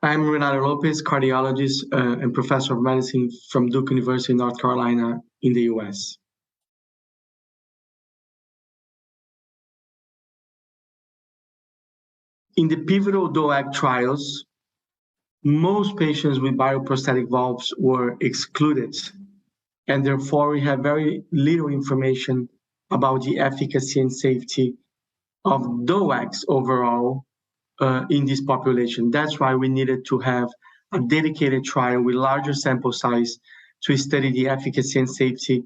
I'm Renato Lopes, cardiologist and professor of medicine from Duke University, North Carolina, in the US. In the pivotal DOAC trials, most patients with bioprosthetic valves were excluded, and therefore we have very little information about the efficacy and safety of DOACs overall in this population. That's why we needed to have a dedicated trial with larger sample size to study the efficacy and safety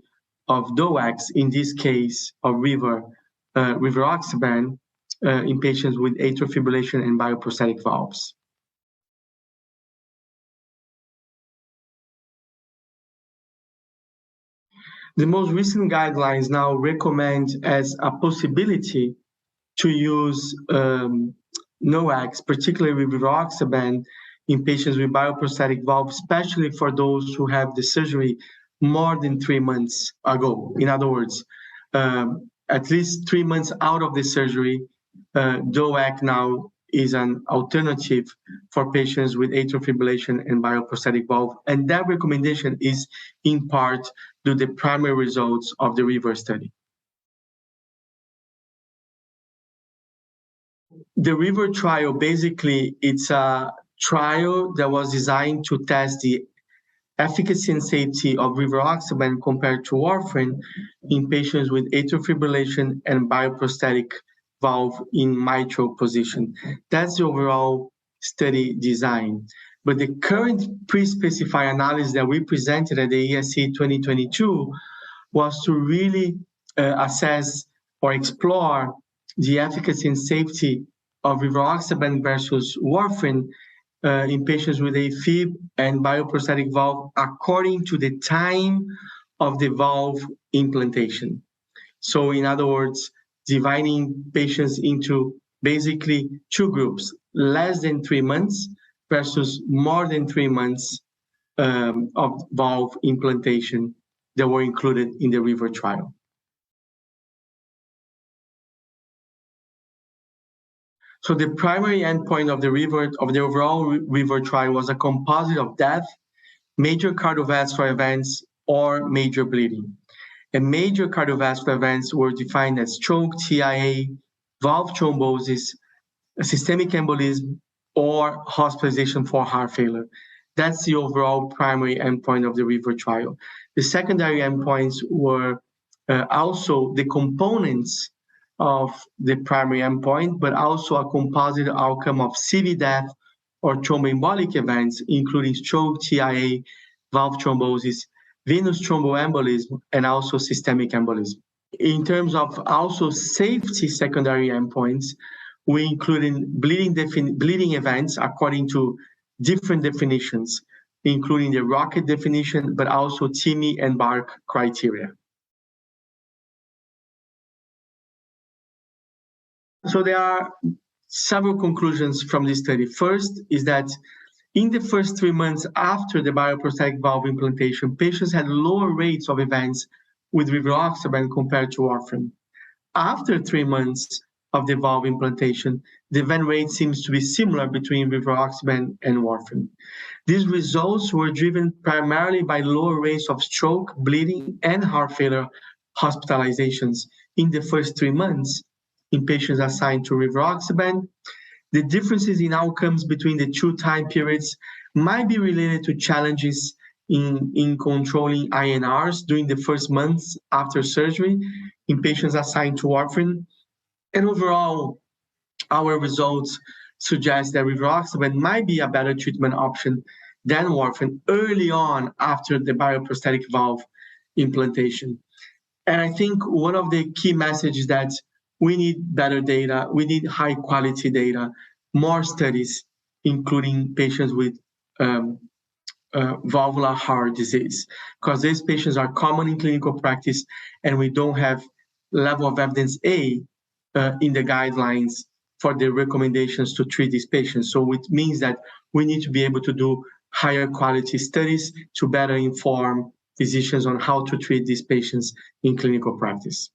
of DOACs, in this case of Rivaroxaban, in patients with atrial fibrillation and bioprosthetic valves. The most recent guidelines now recommend as a possibility to use NOACs, particularly Rivaroxaban, in patients with bioprosthetic valves, especially for those who have the surgery more than 3 months ago. In other words, at least 3 months out of the surgery, DOAC now is an alternative for patients with atrial fibrillation and bioprosthetic valve. And that recommendation is in part due to the primary results of the RIVER study. The RIVER trial, basically, it's a trial that was designed to test the efficacy and safety of Rivaroxaban compared to warfarin in patients with atrial fibrillation and bioprosthetic valve in mitral position. That's the overall study design. But the current pre-specified analysis that we presented at the ESC 2022 was to really assess or explore the efficacy and safety of Rivaroxaban versus warfarin in patients with AFib and bioprosthetic valve according to the time of the valve implantation. So in other words, dividing patients into basically two groups, less than 3 months versus more than 3 months of valve implantation that were included in the RIVER trial. So the primary endpoint of the overall RIVER trial was a composite of death, major cardiovascular events, or major bleeding. And major cardiovascular events were defined as stroke, TIA, valve thrombosis, systemic embolism, or hospitalization for heart failure. That's the overall primary endpoint of the RIVER trial. The secondary endpoints were also the components of the primary endpoint, but also a composite outcome of CV death or thromboembolic events, including stroke, TIA, valve thrombosis, venous thromboembolism, and also systemic embolism. In terms of also safety secondary endpoints, we included bleeding events according to different definitions, including the Rocket definition, but also TIMI and BARC criteria. So there are several conclusions from this study. First is that in the first 3 months after the bioprosthetic valve implantation, patients had lower rates of events with Rivaroxaban compared to warfarin. After 3 months of the valve implantation, the event rate seems to be similar between Rivaroxaban and warfarin. These results were driven primarily by lower rates of stroke, bleeding, and heart failure hospitalizations in the first 3 months in patients assigned to Rivaroxaban. The differences in outcomes between the two time periods might be related to challenges in controlling INRs during the first months after surgery in patients assigned to warfarin. And overall, our results suggest that Rivaroxaban might be a better treatment option than warfarin early on after the bioprosthetic valve implantation. And I think one of the key messages that we need better data, we need high quality data, more studies, including patients with valvular heart disease, because these patients are common in clinical practice and we don't have level of evidence A in the guidelines for the recommendations to treat these patients. So it means that we need to be able to do higher quality studies to better inform physicians on how to treat these patients in clinical practice.